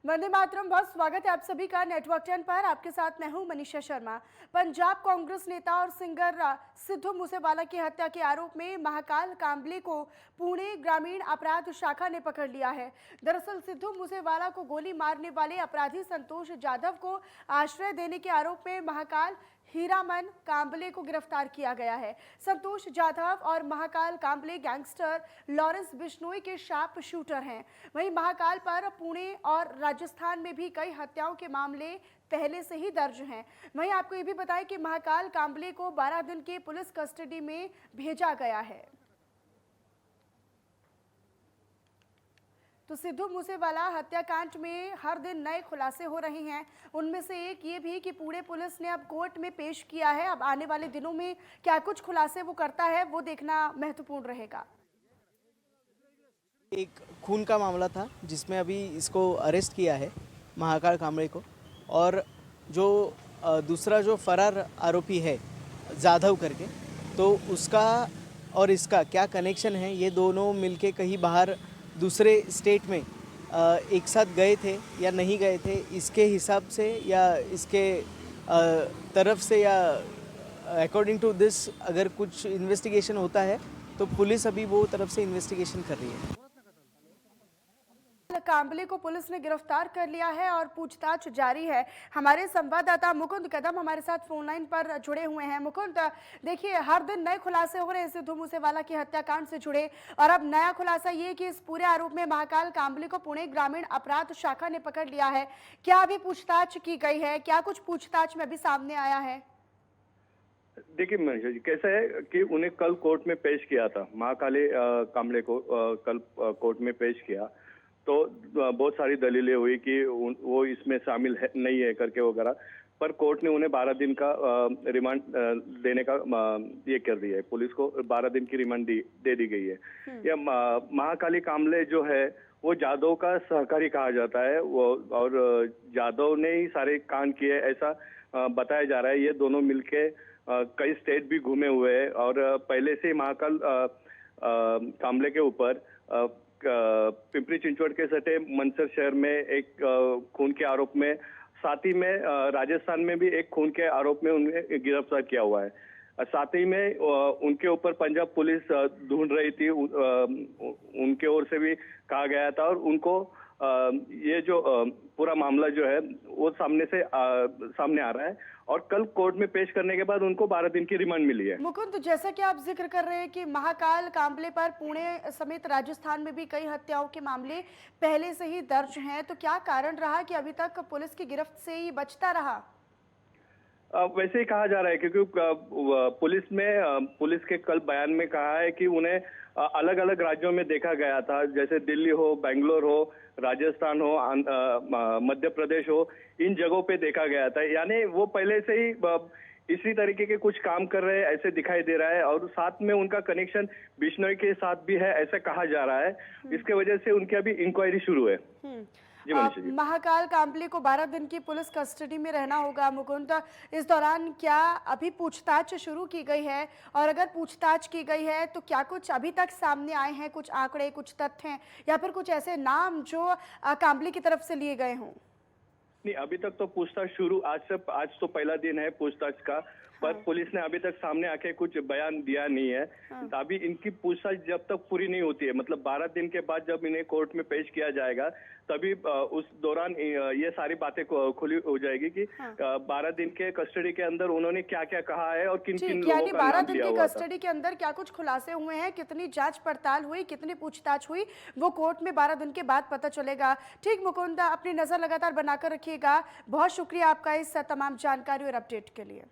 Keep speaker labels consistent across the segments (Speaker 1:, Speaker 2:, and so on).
Speaker 1: वंदे मातरम। बहुत स्वागत है आप सभी का नेटवर्क 10 पर। आपके साथ मैं हूं मनीषा शर्मा। पंजाब कांग्रेस नेता और सिंगर सिद्धू मूसेवाला की हत्या के आरोप में महाकाल कांबले को पुणे ग्रामीण अपराध शाखा ने पकड़ लिया है। दरअसल सिद्धू मूसेवाला को गोली मारने वाले अपराधी संतोष जाधव को आश्रय देने के आरोप में महाकाल हीरामन कांबले को गिरफ्तार किया गया है। संतोष जाधव और महाकाल कांबले गैंगस्टर लॉरेंस बिश्नोई के शार्प शूटर हैं। वहीं महाकाल पर पुणे और राजस्थान में भी कई हत्याओं के मामले पहले से ही दर्ज हैं। वहीं आपको ये भी बताएं कि महाकाल कांबले को 12 दिन की पुलिस कस्टडी में भेजा गया है। तो सिद्धू मूसेवाला हत्याकांड में हर दिन नए खुलासे हो रहे हैं। उनमें से एक ये भी कि पुणे पुलिस ने अब कोर्ट में पेश किया है। अब आने वाले दिनों में क्या कुछ खुलासे वो करता है, वो देखना महत्वपूर्ण रहेगा।
Speaker 2: एक खून का मामला था जिसमें अभी इसको अरेस्ट किया है महाकाल कांबले को, और जो दूसरा जो फरार आरोपी है जाधव करके, तो उसका और इसका क्या कनेक्शन है, ये दोनों मिलके कहीं बाहर दूसरे स्टेट में एक साथ गए थे या नहीं गए थे, इसके हिसाब से या इसके तरफ से या अकॉर्डिंग टू दिस अगर कुछ इन्वेस्टिगेशन होता है तो पुलिस अभी वो तरफ से इन्वेस्टिगेशन कर रही है।
Speaker 1: कांबले को पुलिस ने गिरफ्तार कर लिया है और पूछताछ जारी है। हमारे संवाददाता मुकुंद कदम हमारे साथ फोन लाइन पर जुड़े हुए हैं। मुकुंद, देखिए हर दिन नए खुलासे हो रहे हैं सिद्धू मूसेवाला के हत्याकांड से जुड़े, और अब नया खुलासा ये कि इस पूरे आरोप में महाकाल कांबले को पुणे ग्रामीण अपराध शाखा ने पकड़ लिया है। क्या अभी पूछताछ की गई है? क्या कुछ पूछताछ में अभी सामने आया है?
Speaker 3: देखिए मनीषा जी, कैसा है कि उन्हें कल कोर्ट में पेश किया था, महाकाले कांबले को कल कोर्ट में पेश किया, तो बहुत सारी दलीलें हुई कि वो इसमें शामिल है नहीं है करके वगैरह, पर कोर्ट ने उन्हें 12 दिन का रिमांड देने का ये कर दिया है। पुलिस को 12 दिन की रिमांड दे दी गई है। यह महाकाली कांबले जो है वो जादव का सहकारी कहा जाता है, वो और जादव ने ही सारे कांड किए ऐसा बताया जा रहा है। ये दोनों मिलके कई स्टेट भी घूमे हुए हैं और पहले से महाकाल कांबले के ऊपर पिंपरी चिंचवड के सटे मंदसौर शहर में एक खून के आरोप में, साथ ही में राजस्थान में भी एक खून के आरोप में उन्हें गिरफ्तार किया हुआ है। साथ ही में उनके ऊपर पंजाब पुलिस ढूंढ रही थी, उनके ओर से भी कहा गया था, और उनको ये जो पूरा मामला जो है वो सामने आ रहा है, और कल कोर्ट में पेश करने के बाद उनको 12 दिन की रिमांड मिली है।
Speaker 1: मुकुंद, जैसा कि आप जिक्र कर रहे हैं कि महाकाल कांबले पर पुणे समेत राजस्थान में भी कई हत्याओं के मामले पहले से ही दर्ज हैं, तो क्या कारण रहा कि अभी तक पुलिस की गिरफ्त से ही बचता रहा?
Speaker 3: वैसे ही कहा जा रहा है क्योंकि पुलिस के कल बयान में कहा है कि उन्हें अलग अलग राज्यों में देखा गया था, जैसे दिल्ली हो, बेंगलोर हो, राजस्थान हो, मध्य प्रदेश हो, इन जगहों पे देखा गया था। यानी वो पहले से ही इसी तरीके के कुछ काम कर रहे हैं ऐसे दिखाई दे रहा है, और साथ में उनका कनेक्शन बिश्नोई के साथ भी है ऐसा कहा जा रहा है। इसके वजह से उनकी अभी इंक्वायरी शुरू है। जी
Speaker 1: महाकाल कांबले को 12 दिन की पुलिस कस्टडी में रहना होगा। मुकुंद, इस दौरान क्या अभी पूछताछ शुरू की गई है, और अगर पूछताछ की गई है तो क्या कुछ अभी तक सामने आए हैं, कुछ आंकड़े, कुछ तथ्य हैं, या फिर कुछ ऐसे नाम जो कांबले की तरफ से लिए गए हों?
Speaker 3: नहीं, अभी तक तो पूछताछ शुरू, आज तो पहला दिन है पूछताछ का, पर पुलिस ने अभी तक सामने आके कुछ बयान दिया नहीं है। अभी इनकी पूछताछ जब तक पूरी नहीं होती है, मतलब 12 दिन के बाद जब इन्हें कोर्ट में पेश किया जाएगा, तभी उस दौरान ये सारी बातें खुली हो जाएगी कि 12 दिन के कस्टडी के अंदर उन्होंने क्या क्या कहा है और किन किन लोगों का
Speaker 1: 12
Speaker 3: नाम
Speaker 1: दिन
Speaker 3: लिया
Speaker 1: की
Speaker 3: हुआ था।
Speaker 1: कस्टडी के अंदर क्या कुछ खुलासे हुए हैं, कितनी जांच पड़ताल हुई, कितनी पूछताछ हुई, वो कोर्ट में 12 दिन के बाद पता चलेगा। ठीक मुकुंद, अपनी नजर लगातार बनाकर रखिएगा। बहुत शुक्रिया आपका इस तमाम जानकारी और अपडेट के लिए।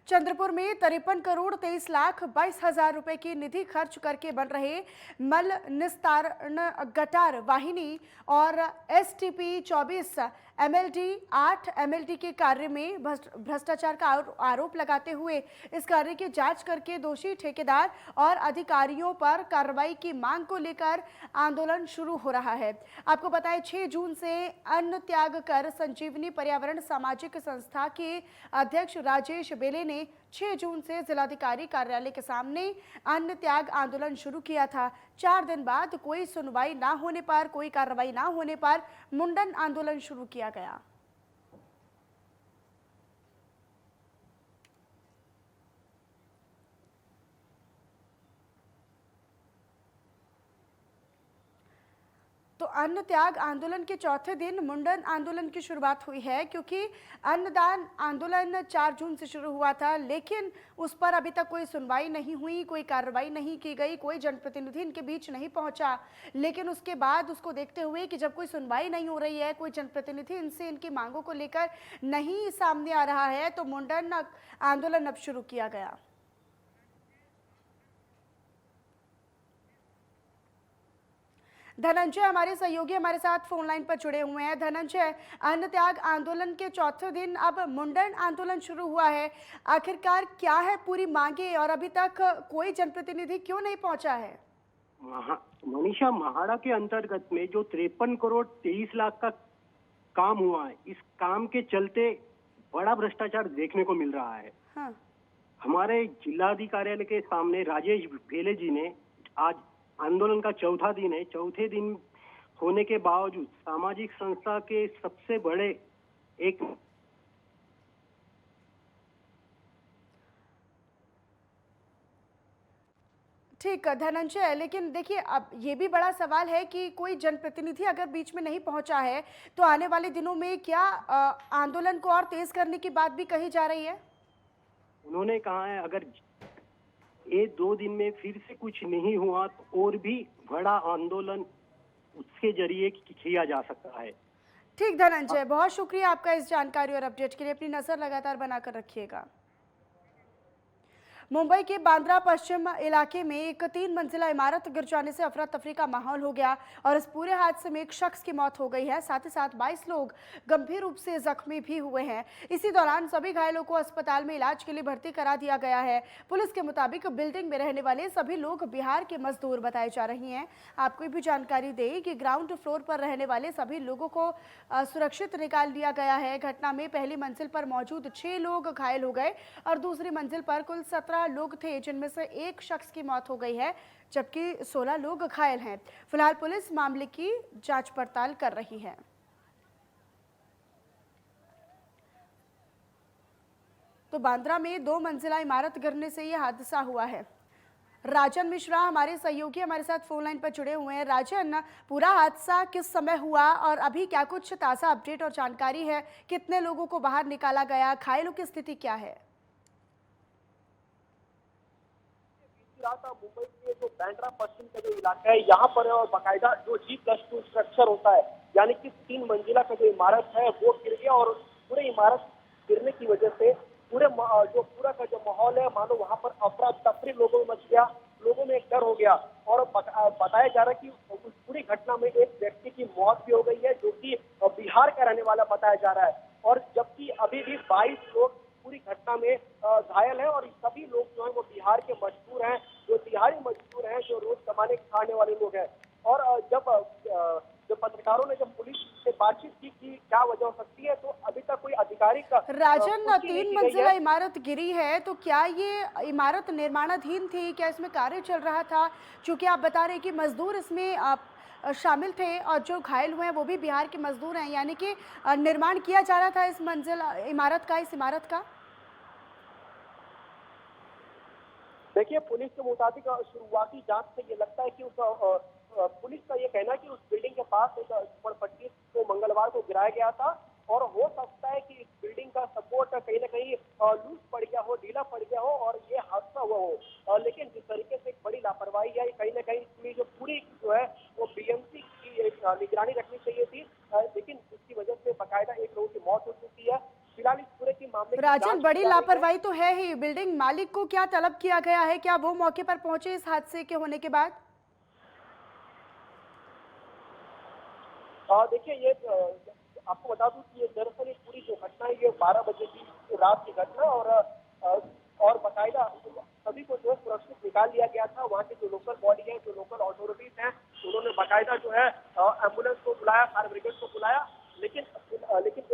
Speaker 1: चंद्रपुर में 53 करोड़ 23 लाख 22 हजार रुपए की निधि खर्च करके बन रहे मल निस्तारण गटार वाहिनी और STP 24 MLD 8 MLD के कार्य में भ्रष्टाचार का आरोप लगाते हुए इस कार्य की जांच करके दोषी ठेकेदार और अधिकारियों पर कार्रवाई की मांग को लेकर आंदोलन शुरू हो रहा है। आपको बताएं 6 जून से अन्न त्याग कर संजीवनी पर्यावरण सामाजिक संस्था के अध्यक्ष राजेश बेले ने ने 6 जून से जिलाधिकारी कार्यालय के सामने अन्न त्याग आंदोलन शुरू किया था। 4 दिन बाद कोई सुनवाई ना होने पर, कोई कार्रवाई ना होने पर मुंडन आंदोलन शुरू किया गया। तो अन्न त्याग आंदोलन के चौथे दिन मुंडन आंदोलन की शुरुआत हुई है, क्योंकि अन्नदान आंदोलन 4 जून से शुरू हुआ था, लेकिन उस पर अभी तक कोई सुनवाई नहीं हुई, कोई कार्रवाई नहीं की गई, कोई जनप्रतिनिधि इनके बीच नहीं पहुंचा। लेकिन उसके बाद उसको देखते हुए कि जब कोई सुनवाई नहीं हो रही है, कोई जनप्रतिनिधि इनसे इनकी मांगों को लेकर नहीं सामने आ रहा है, तो मुंडन आंदोलन अब शुरू किया गया। धनंजय हमारे सहयोगी हमारे साथ फोन लाइन पर जुड़े हुए हैं। धनंजय, अन्न त्याग आंदोलन के चौथे दिन अब मुंडन आंदोलन शुरू हुआ है। आखिरकार क्या है पूरी मांगे और अभी तक कोई जनप्रतिनिधि क्यों नहीं पहुंचा है?
Speaker 4: मनीषा, महाड़ा के अंतर्गत में जो 53 करोड़ 23 लाख का काम हुआ है, इस काम के चलते बड़ा भ्रष्टाचार देखने को मिल रहा है।
Speaker 1: हाँ।
Speaker 4: हमारे जिलाधिकारी के सामने राजेश भेले जी ने, आज आंदोलन का चौथा दिन है, चौथे दिन होने के बावजूद सामाजिक संस्था के सबसे बड़े एक
Speaker 1: ठीक है धनंजय, लेकिन देखिए अब ये भी बड़ा सवाल है कि कोई जनप्रतिनिधि अगर बीच में नहीं पहुंचा है तो आने वाले दिनों में क्या आंदोलन को और तेज करने की बात भी कही जा रही है?
Speaker 4: उन्होंने कहा है अगर ये 2 दिन में फिर से कुछ नहीं हुआ तो और भी बड़ा आंदोलन उसके जरिए किया जा सकता है।
Speaker 1: ठीक धनंजय, बहुत शुक्रिया आपका इस जानकारी और अपडेट के लिए। अपनी नजर लगातार बनाकर रखिएगा। मुंबई के बांद्रा पश्चिम इलाके में एक 3 मंजिला इमारत गिर जाने से अफरा तफरी का माहौल हो गया और इस पूरे हादसे में एक शख्स की मौत हो गई है, साथ ही साथ 22 लोग गंभीर रूप से जख्मी भी हुए हैं। इसी दौरान सभी घायलों को अस्पताल में इलाज के लिए भर्ती करा दिया गया है। पुलिस के मुताबिक बिल्डिंग में रहने वाले सभी लोग बिहार के मजदूर बताए जा रहे हैं। आपको भी जानकारी दें कि ग्राउंड फ्लोर पर रहने वाले सभी लोगों को सुरक्षित निकाल लिया गया है। घटना में पहली मंजिल पर मौजूद 6 लोग घायल हो गए और दूसरी मंजिल पर कुल 17 लोग थे, जिनमें से एक शख्स की मौत हो गई है, जबकि 16 लोग घायल हैं। फिलहाल पुलिस मामले की जांच पड़ताल कर रही है। तो बांद्रा में 2 मंजिला इमारत गिरने से यह हादसा हुआ है। राजन मिश्रा हमारे सहयोगी हमारे साथ फोन लाइन पर जुड़े हुए हैं। राजन, पूरा हादसा किस समय हुआ और अभी क्या कुछ ताज़ा अपडेट और जानकारी है? कितने लोगों को बाहर निकाला गया? घायलों की स्थिति क्या है?
Speaker 5: मुंबई के जो बांद्रा पश्चिम का जो इलाका है, यहाँ पर बाकायदा जो G+2 स्ट्रक्चर होता है, यानी कि 3 मंजिला का जो इमारत है वो गिर गया और पूरे इमारत गिरने की वजह से पूरा का जो माहौल है, मानो वहाँ पर अफरा तफरी लोगों में मच गया, लोगों में एक डर हो गया। और बताया जा रहा है कि उस पूरी घटना में एक व्यक्ति की मौत भी हो गई है, जो कि बिहार का रहने वाला बताया जा रहा है, और जबकि अभी भी 22 लोग पूरी घटना में घायल है और सभी लोग जो है वो बिहार के मजदूर हैं, जो दिहाड़ी मजदूर हैं, जो रोज कमाने खाने वाले लोग हैं। और जब पत्रकारों ने जब पुलिस से बातचीत की कि क्या वजह हो सकती है, तो अभी तक कोई अधिकारिक
Speaker 1: राजन, 3 मंजिला इमारत गिरी है, तो क्या ये इमारत निर्माणाधीन थी? क्या इसमें कार्य चल रहा था? चूंकि आप बता रहे हैं कि मजदूर इसमें शामिल थे और जो घायल हुए हैं वो भी बिहार के मजदूर हैं, यानी कि निर्माण किया जा रहा था इस इमारत का।
Speaker 5: देखिए, पुलिस के मुताबिक शुरुआती जांच से ये लगता है कि पुलिस का ये कहना है कि उस बिल्डिंग के पास एक झोपड़पट्टी को मंगलवार को गिराया गया था और हो सकता है कि इस बिल्डिंग का सपोर्ट कहीं ना कहीं लूज पड़ गया हो, ढीला पड़ गया हो और ये हादसा हुआ हो। लेकिन जिस तरीके से एक बड़ी लापरवाही है, कहीं ना कहीं इसमें जो पूरी जो है वो बीएमसी की निगरानी रखनी चाहिए थी, लेकिन उसकी वजह से बाकायदा 1 लोगों की मौत हो चुकी है। फिलहाल इस पूरे की मामले
Speaker 1: राजन, बड़ी लापरवाही तो है ही। बिल्डिंग मालिक को क्या तलब किया गया है? क्या वो मौके पर पहुंचे इस हादसे के होने के बाद?
Speaker 5: देखिए, ये आपको बता दूं कि ये दरअसल ये पूरी जो घटना है ये 12 बजे की रात की घटना और बाकायदा सभी को जो है सुरक्षित निकाल लिया गया था। वहाँ के जो लोकल बॉडी है, जो लोकल अथॉरिटीज हैं, उन्होंने बाकायदा जो है एम्बुलेंस को बुलाया, फायर ब्रिगेड को बुलाया, लेकिन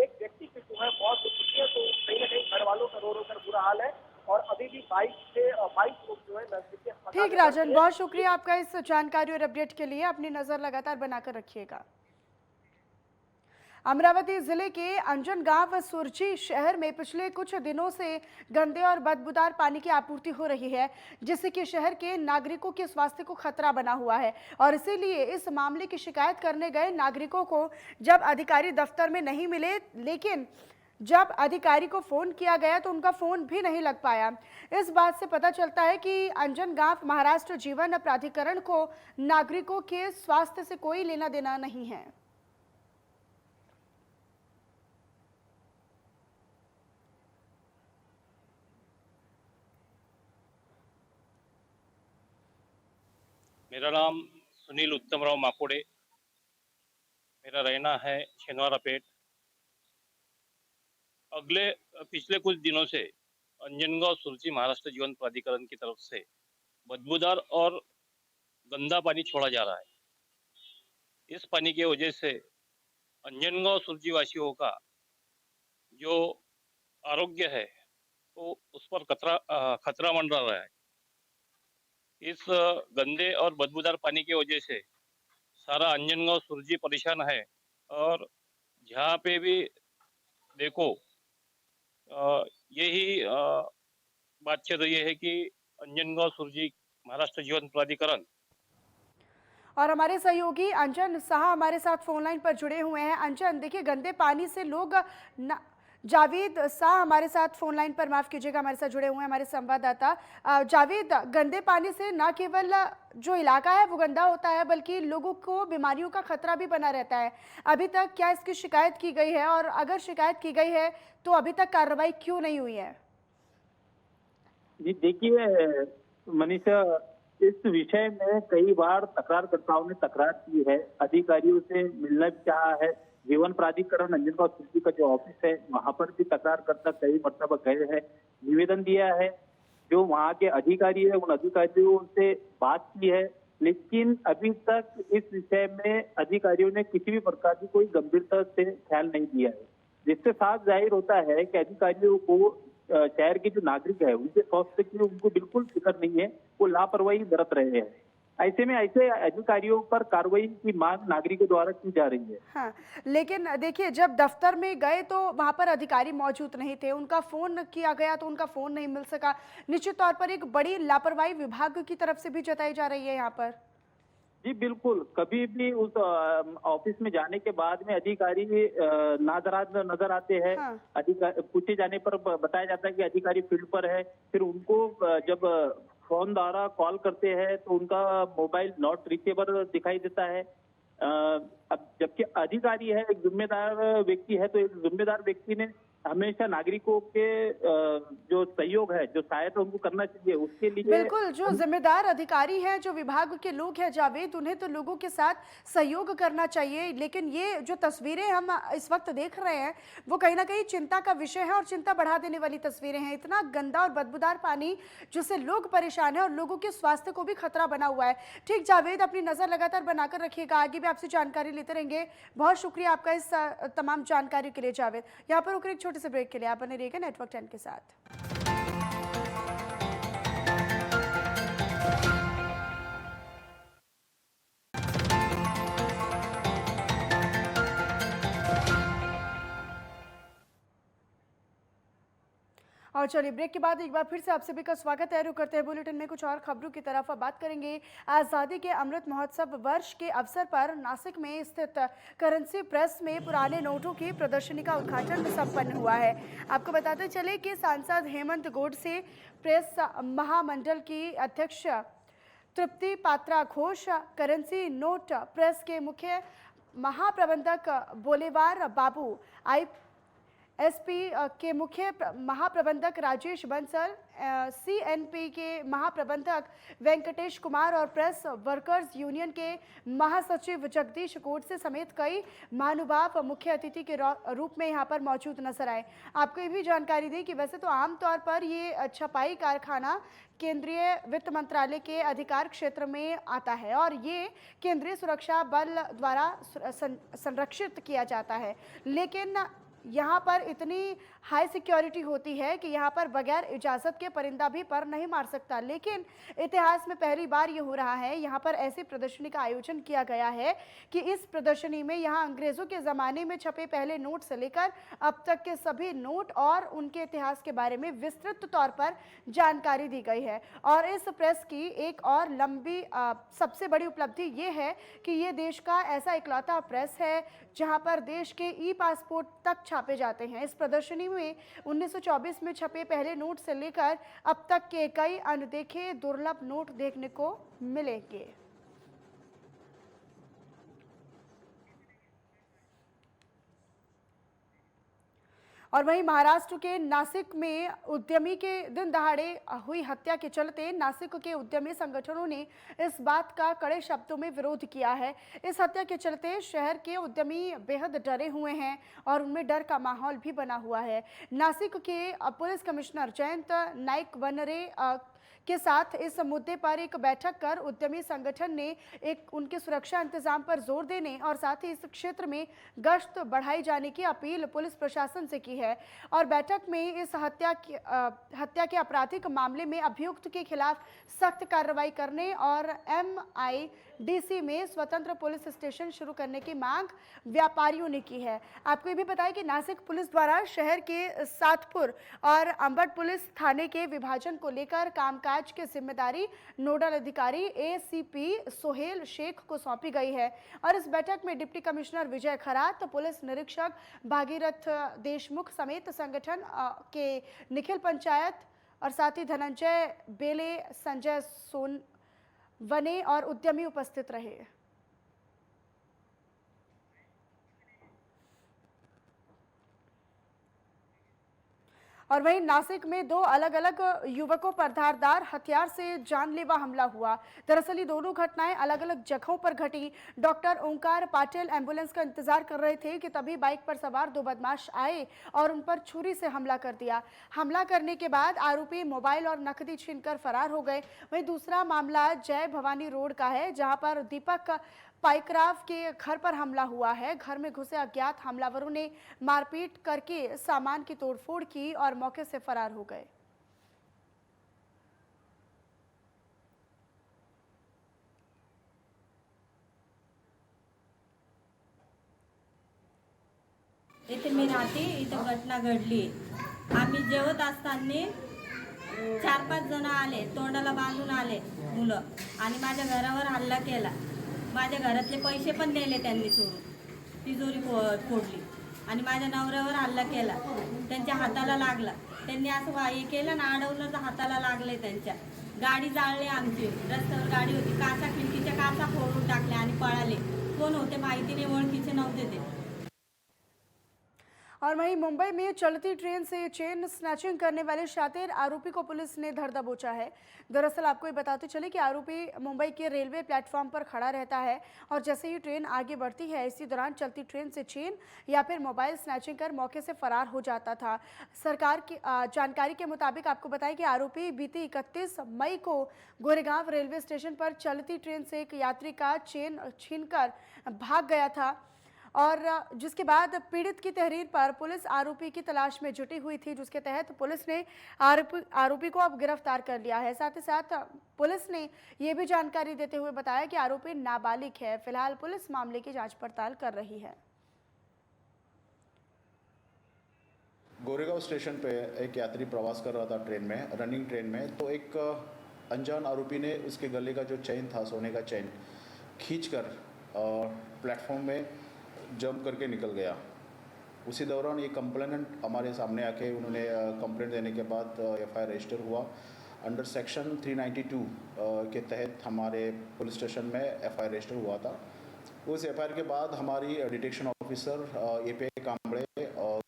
Speaker 5: एक व्यक्ति की जो है मौत हो चुकी है, तो कहीं ना कहीं घर वालों का रो रो कर बुरा हाल है। 22 लोग जो है नजदीकी अस्पताल
Speaker 1: ठीक
Speaker 5: में
Speaker 1: राजन,
Speaker 5: भर्ती
Speaker 1: बहुत
Speaker 5: है।
Speaker 1: शुक्रिया आपका इस जानकारी और अपडेट के लिए। अपनी नज़र लगातार बनाकर रखिएगा। अमरावती जिले के अंजनगांव सुरजी शहर में पिछले कुछ दिनों से गंदे और बदबूदार पानी की आपूर्ति हो रही है, जिससे कि शहर के नागरिकों के स्वास्थ्य को खतरा बना हुआ है। और इसीलिए इस मामले की शिकायत करने गए नागरिकों को जब अधिकारी दफ्तर में नहीं मिले, लेकिन जब अधिकारी को फोन किया गया तो उनका फोन भी नहीं लग पाया। इस बात से पता चलता है कि अंजनगांव महाराष्ट्र जीवन प्राधिकरण को नागरिकों के स्वास्थ्य से कोई लेना देना नहीं है।
Speaker 6: मेरा नाम सुनील उत्तमराव माकोड़े, मेरा रहना है शनिवारा पेट। पिछले कुछ दिनों से अंजनगांव सुरजी महाराष्ट्र जीवन प्राधिकरण की तरफ से बदबूदार और गंदा पानी छोड़ा जा रहा है। इस पानी की वजह से अंजनगांव सुरजी वासियों का जो आरोग्य है तो उस पर खतरा मंडरा रहा है। इस गंदे और बदबूदार पानी की वजह से सारा अंजनगांव सुरजी परेशान है। और जहाँ पे भी देखो यही बात चल रही है कि अंजनगांव सुरजी महाराष्ट्र जीवन प्राधिकरण।
Speaker 1: और हमारे सहयोगी अंजन साहा हमारे साथ फोन लाइन पर जुड़े हुए हैं। अंजन, देखिए गंदे पानी से लोग जावेद शाह हमारे साथ फोन लाइन पर, माफ कीजिएगा, हमारे साथ जुड़े हुए हैं हमारे संवाददाता। जावेद, गंदे पानी से न केवल जो इलाका है वो गंदा होता है, बल्कि लोगों को बीमारियों का खतरा भी बना रहता है। अभी तक क्या इसकी शिकायत की गई है, और अगर शिकायत की गई है तो अभी तक कार्रवाई क्यों नहीं हुई है?
Speaker 7: जी देखिए मनीषा, इस विषय में कई बार तकरारकर्ताओं ने तकरार की है, अधिकारियों से मिलना भी चाहा है। जीवन प्राधिकरण अंजनगांव सुरजी का जो ऑफिस है वहां पर भी तकरारकर्ता कई मरतबा गए हैं, निवेदन दिया है। जो वहां के अधिकारी है उन अधिकारियों से बात की है, लेकिन अभी तक इस विषय में अधिकारियों ने किसी भी प्रकार की कोई गंभीरता से ख्याल नहीं दिया है, जिससे साफ जाहिर होता है कि अधिकारियों को शहर के जो नागरिक है उनके स्वास्थ्य की उनको बिल्कुल फिक्र नहीं है, वो लापरवाही बरत रहे हैं। ऐसे में ऐसे अधिकारियों पर कार्रवाई की मांग नागरिकों द्वारा की जा रही है।
Speaker 1: हाँ, लेकिन देखिए जब दफ्तर में गए तो वहां पर अधिकारी मौजूद नहीं थे, उनका फोन किया गया तो उनका फोन नहीं मिल सका। निश्चित तौर पर एक बड़ी लापरवाही विभाग की तरफ से भी जताई जा रही है यहाँ पर।
Speaker 7: जी बिल्कुल, कभी भी उस ऑफिस में जाने के बाद में अधिकारी नादराज नजर आते हैं।
Speaker 1: हाँ।
Speaker 7: अधिकारी पूछे जाने पर बताया जाता है कि अधिकारी फील्ड पर है, फिर उनको जब फोन द्वारा कॉल करते हैं तो उनका मोबाइल नॉट रीचेबल दिखाई देता है। अब जबकि अधिकारी है, एक जिम्मेदार व्यक्ति है, तो एक जिम्मेदार व्यक्ति ने हमेशा नागरिकों के जो सहयोग है, जो सहायता उनको करना चाहिए, उसके लिए
Speaker 1: बिल्कुल, जो जिम्मेदार अधिकारी हैं, जो विभाग के लोग हैं जावेद, उन्हें तो लोगों के साथ सहयोग करना चाहिए। लेकिन ये जो तस्वीरें हम इस वक्त देख रहे हैं वो कहीं ना कहीं चिंता का विषय है और चिंता बढ़ा देने वाली तस्वीरें हैं। इतना गंदा और बदबूदार पानी जिससे लोग परेशान हैं और लोगों के स्वास्थ्य को भी खतरा बना हुआ है। ठीक जावेद, अपनी नज़र लगातार बनाकर रखिएगा, आगे भी आपसे जानकारी लेते रहेंगे। बहुत शुक्रिया आपका इस तमाम जानकारी के लिए जावेद। यहाँ पर रुक छोटे से ब्रेक के लिए आप बने रहिएगा नेटवर्क 10 के साथ। और चलिए ब्रेक के बाद एक बार फिर से आप सभी का स्वागत है। रुक करते हैं बुलेटिन में कुछ और खबरों की तरफ। अब बात करेंगे आज़ादी के अमृत महोत्सव वर्ष के अवसर पर नासिक में स्थित करेंसी प्रेस में पुराने नोटों की प्रदर्शनी का उद्घाटन संपन्न हुआ है। आपको बताते चले कि सांसद हेमंत गोडसे, प्रेस महामंडल की अध्यक्ष Tripti Patra Ghosh, currency note press के मुख्य महाप्रबंधक बोलेवार बाबू, एसपी के मुख्य महाप्रबंधक राजेश बंसल, सीएनपी के महाप्रबंधक वेंकटेश कुमार और प्रेस वर्कर्स यूनियन के महासचिव जगदीश गोडसे समेत कई महानुभाव मुख्य अतिथि के रूप में यहां पर मौजूद नजर आए। आपको ये भी जानकारी दें कि वैसे तो आमतौर पर ये छपाई कारखाना केंद्रीय वित्त मंत्रालय के अधिकार क्षेत्र में आता है और ये केंद्रीय सुरक्षा बल द्वारा संरक्षित किया जाता है, लेकिन यहाँ पर इतनी हाई सिक्योरिटी होती है कि यहाँ पर बगैर इजाज़त के परिंदा भी पर नहीं मार सकता, लेकिन इतिहास में पहली बार ये हो रहा है। यहाँ पर ऐसी प्रदर्शनी का आयोजन किया गया है कि इस प्रदर्शनी में यहाँ अंग्रेज़ों के ज़माने में छपे पहले नोट से लेकर अब तक के सभी नोट और उनके इतिहास के बारे में विस्तृत तौर पर जानकारी दी गई है। और इस प्रेस की एक और लंबी सबसे बड़ी उपलब्धि ये है कि ये देश का ऐसा इकलौता प्रेस है जहाँ पर देश के ई पासपोर्ट तक छापे जाते हैं। इस प्रदर्शनी में 1924 में छपे पहले नोट से लेकर अब तक के कई अनदेखे दुर्लभ नोट देखने को मिलेंगे। और वहीं महाराष्ट्र के नासिक में उद्यमी के दिन दहाड़े हुई हत्या के चलते नासिक के उद्यमी संगठनों ने इस बात का कड़े शब्दों में विरोध किया है। इस हत्या के चलते शहर के उद्यमी बेहद डरे हुए हैं और उनमें डर का माहौल भी बना हुआ है। नासिक के पुलिस कमिश्नर जयंत नाइक वनरे के साथ इस मुद्दे पर एक बैठक कर उद्यमी संगठन ने उनके सुरक्षा इंतजाम पर जोर देने और साथ ही इस क्षेत्र में गश्त बढ़ाई जाने की अपील पुलिस प्रशासन से की है। और बैठक में इस हत्या के आपराधिक मामले में अभियुक्त के खिलाफ सख्त कार्रवाई करने और MIDC में स्वतंत्र पुलिस स्टेशन शुरू करने की मांग व्यापारियों ने की है। आपको ये भी बताया कि नासिक पुलिस द्वारा शहर के सातपुर और अंबड पुलिस थाने के विभाजन को लेकर कामकाज की जिम्मेदारी नोडल अधिकारी ACP सोहेल शेख को सौंपी गई है। और इस बैठक में डिप्टी कमिश्नर विजय खरात, पुलिस निरीक्षक भागीरथ देशमुख समेत संगठन के निखिल पंचायत और साथ ही धनंजय बेले, संजय सोनवने और उद्यमी उपस्थित रहे। और वहीं नासिक में दो अलग अलग युवकों पर धारदार हथियार से जानलेवा हमला हुआ। दरअसल ये दोनों घटनाएं अलग अलग जगहों पर घटी। डॉक्टर ओंकार पाटिल एम्बुलेंस का इंतजार कर रहे थे कि तभी बाइक पर सवार दो बदमाश आए और उन पर छुरी से हमला कर दिया। हमला करने के बाद आरोपी मोबाइल और नकदी छीनकर फरार हो गए। वहीं दूसरा मामला जय भवानी रोड का है, जहां पर दीपक पाइकराव के घर पर हमला हुआ है। घर में घुसे अज्ञात हमलावरों ने मारपीट करके सामान की तोड़फोड़ की और मौके से फरार हो गए।
Speaker 8: इथे मी राहते, इथं घटना घडली। आम्ही जेवत असताना 4-5 जण आले, तोंडाला बांधून आले मुलं आणि माझ्या घरावर हल्ला केला। माझ्या घरातले पैसे पण नेले त्यांनी चोरून, तिजोरी फोडली आणि माझ्या नवऱ्यावर हल्ला केला। त्यांच्या हाताला लागला, त्यांनी असं हे केलं ना, अडवलं तर हाताला लागले त्यांच्या। गाडी जाळली आमची, रस्त्यावर गाडी होती, काचा खिडकीच्या काचा फोडून टाकल्या आणि पळाले। कोण होते माहिती नाही, ओळखीचे नव्हते ते।
Speaker 1: और वहीं मुंबई में चलती ट्रेन से चेन स्नैचिंग करने वाले शातिर आरोपी को पुलिस ने धर दबोचा है। दरअसल आपको ये बताते चले कि आरोपी मुंबई के रेलवे प्लेटफॉर्म पर खड़ा रहता है और जैसे ही ट्रेन आगे बढ़ती है इसी दौरान चलती ट्रेन से चेन या फिर मोबाइल स्नैचिंग कर मौके से फरार हो जाता था। सरकार की जानकारी के मुताबिक आपको बताया कि आरोपी बीती 31 मई को गोरेगांव रेलवे स्टेशन पर चलती ट्रेन से एक यात्री का चेन छीनकर भाग गया था और जिसके बाद पीड़ित की तहरीर पर पुलिस आरोपी की तलाश में जुटी हुई थी, जिसके तहत पुलिस ने आरोपी को अब गिरफ्तार कर लिया है। साथ ही साथ पुलिस ने ये भी जानकारी देते हुए बताया कि आरोपी नाबालिग है। फिलहाल पुलिस मामले की जांच पड़ताल कर रही है।
Speaker 9: गोरेगांव स्टेशन पे एक यात्री प्रवास कर रहा था ट्रेन में, रनिंग ट्रेन में, तो एक अनजान आरोपी ने उसके गले का जो चेन था, सोने का चेन, खींचकर प्लेटफॉर्म में जंप करके निकल गया। उसी दौरान ये कंप्लेनेंट हमारे सामने आके उन्होंने कंप्लेंट देने के बाद FIR रजिस्टर हुआ। अंडर सेक्शन 392 के तहत हमारे पुलिस स्टेशन में FIR रजिस्टर हुआ था। उस FIR के बाद हमारी डिटेक्शन ऑफिसर API कांबड़े और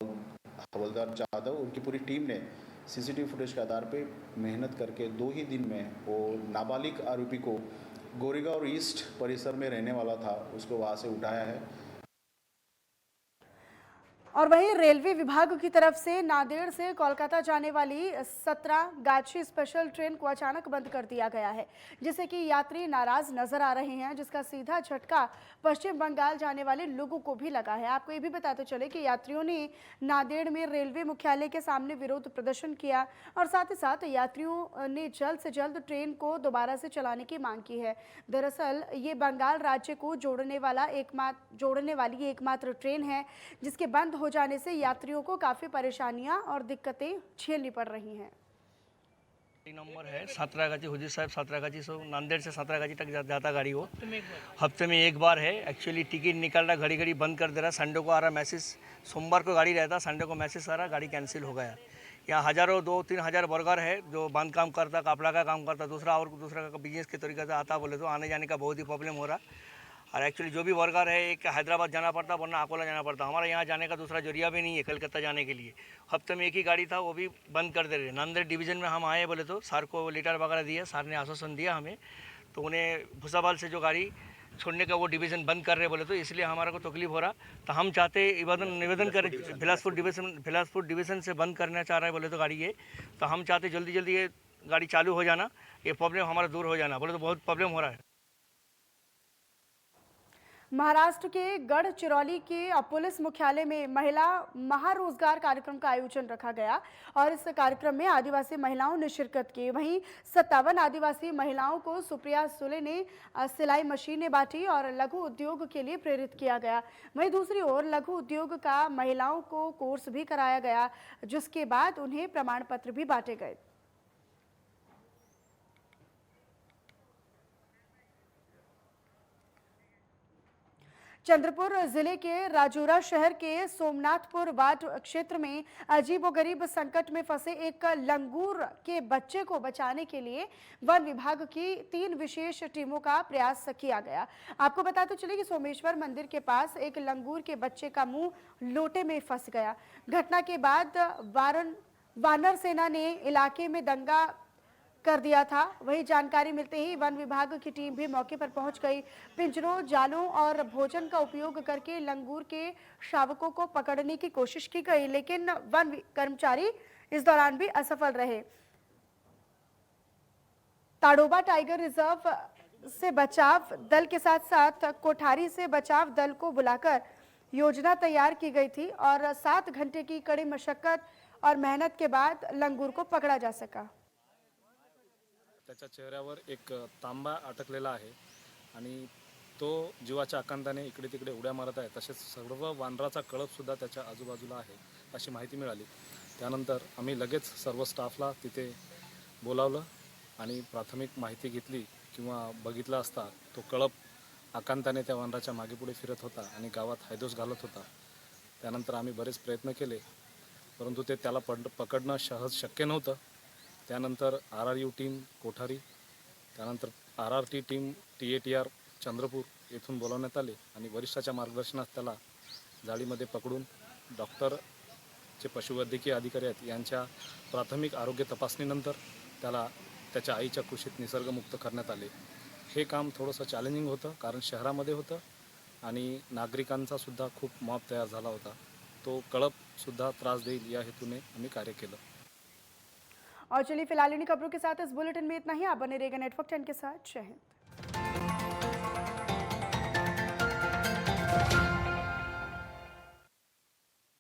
Speaker 9: हवलदार जाधव, उनकी पूरी टीम ने CCTV फुटेज के आधार पे मेहनत करके 2 ही दिन में वो नाबालिग आरोपी को गोरेगांव ईस्ट परिसर में रहने वाला था, उसको वहाँ से उठाया है।
Speaker 1: और वहीं रेलवे विभाग की तरफ से नांदेड़ से कोलकाता जाने वाली 17 गाछी स्पेशल ट्रेन को अचानक बंद कर दिया गया है, जिससे कि यात्री नाराज नजर आ रहे हैं, जिसका सीधा झटका पश्चिम बंगाल जाने वाले लोगों को भी लगा है। आपको ये भी बताते चले कि यात्रियों ने नांदेड़ में रेलवे मुख्यालय के सामने विरोध प्रदर्शन किया और साथ ही साथ यात्रियों ने जल्द से जल्द ट्रेन को दोबारा से चलाने की मांग की है। दरअसल ये बंगाल राज्य को जोड़ने वाली एकमात्र ट्रेन है, जिसके बंद हो जाने से यात्रियों को काफी परेशानियां और दिक्कतें झेलनी पड़ रही हैं।
Speaker 10: नंबर है सातरागाची, हुजूर साहब सातरागाची से नांदेड़ से सातरागाची तक जाता गाड़ी वो हफ्ते में एक बार है। एक्चुअली टिकट निकाल रहा, घड़ी घड़ी बंद कर दे रहा। संडे को आ रहा मैसेज, सोमवार को गाड़ी रहता, संडे को मैसेज आ रहा गाड़ी कैंसिल हो गया। यहाँ हज़ारों 2-3 हज़ार वर्कर है जो बांध काम करता, कपड़ा का काम करता, दूसरा का बिजनेस के तरीके से आता, बोले तो आने जाने का बहुत ही प्रॉब्लम हो रहा। और एक्चुअली जो भी वर्कर है, एक हैदराबाद जाना पड़ता वरना अकोला जाना पड़ता। हमारा यहाँ जाने का दूसरा जरिया भी नहीं है कलकत्ता जाने के लिए। हफ्ते में एक ही गाड़ी था, वो भी बंद कर दे रहे। नांदेड़ डिवीज़न में हम आए बोले तो सर को लेटर वगैरह दिया, सर ने आश्वासन दिया हमें, तो उन्हें भूसाबाल से जो गाड़ी छोड़ने का वो डिवीज़न बंद कर रहे बोले तो, इसलिए हमारा को तकलीफ हो रहा। तो हम चाहते निवेदन करें, बिलासपुर डिवीज़न से बंद करना चाह रहे हैं बोले तो गाड़ी ये, तो हम चाहते जल्दी जल्दी ये गाड़ी चालू हो जाना, ये प्रॉब्लम हमारा दूर हो जाना, बोले तो बहुत प्रॉब्लम हो रहा है।
Speaker 1: महाराष्ट्र के गढ़चिरौली के पुलिस मुख्यालय में महिला महारोजगार कार्यक्रम का आयोजन रखा गया और इस कार्यक्रम में आदिवासी महिलाओं ने शिरकत की। वहीं 57 आदिवासी महिलाओं को सुप्रिया सुले ने सिलाई मशीनें बांटी और लघु उद्योग के लिए प्रेरित किया गया। वहीं दूसरी ओर लघु उद्योग का महिलाओं को कोर्स भी कराया गया, जिसके बाद उन्हें प्रमाण पत्र भी बांटे गए। चंद्रपुर जिले के राजौरा शहर के सोमनाथपुर वार्ड क्षेत्र में अजीबोगरीब संकट में फंसे एक लंगूर के बच्चे को बचाने के लिए वन विभाग की 3 विशेष टीमों का प्रयास किया गया। आपको बताते चले कि सोमेश्वर मंदिर के पास एक लंगूर के बच्चे का मुंह लोटे में फंस गया। घटना के बाद वानर सेना ने इलाके में दंगा कर दिया था। वही जानकारी मिलते ही वन विभाग की टीम भी मौके पर पहुंच गई। पिंजरों, जालों और भोजन का उपयोग करके लंगूर के शावकों को पकड़ने की कोशिश की गई, लेकिन वन कर्मचारी इस दौरान भी असफल रहे। ताड़ोबा टाइगर रिजर्व से बचाव दल के साथ साथ कोठारी से बचाव दल को बुलाकर योजना तैयार की गई थी और 7 घंटे की कड़ी मशक्कत और मेहनत के बाद लंगूर को पकड़ा जा सका।
Speaker 11: त्याच्या चेहऱ्यावर एक तांबा अटकलेला आहे आणि तो जीवाच्या आकांताने इकडे तिकडे उड्या मारत आहे। तसेच सर्व वानराचा कळपसुद्धा त्याच्या आजूबाजूला आहे अशी माहिती मिळाली। त्यानंतर आम्ही लगेच सर्व स्टाफला तिथे बोलावलं आणि प्राथमिक माहिती घेतली किंवा बघितला असता तो कळप आकांताने त्या वानराच्या मागे पुढे फिरत होता आणि गावात हैदोस घालत होता। त्यानंतर आम्ही बरेच प्रयत्न केले, परंतु ते त्याला पकडणं सहज शक्य नव्हतं। त्यानंतर RRU टीम कोठारी, त्यानंतर RRT टीम TATR चंद्रपूर येथून बोलावण्यात आले आणि वरिष्ठाच्या मार्गदर्शनात त्याला जाळीमध्ये पकडून डॉक्टरचे पशुवैद्यकीय अधिकारी आहेत यांच्या प्राथमिक आरोग्य तपासणीनंतर त्याला त्याच्या आईच्या कुशीत निसर्गमुक्त करण्यात आले। हे काम थोडंसं चॅलेंजिंग होतं कारण शहरामध्ये होतं आणि नागरिकांचा सुद्धा खूप मॉब तयार झाला होता। तो कळप सुद्धा त्रास देईल या हेतूने आम्ही कार्य केलं।
Speaker 1: और चलिए फिलहाल इन खबरों के साथ इस बुलेटिन में इतना ही। आप बने रहेगा नेटवर्क 10 के साथ। जय हिंद।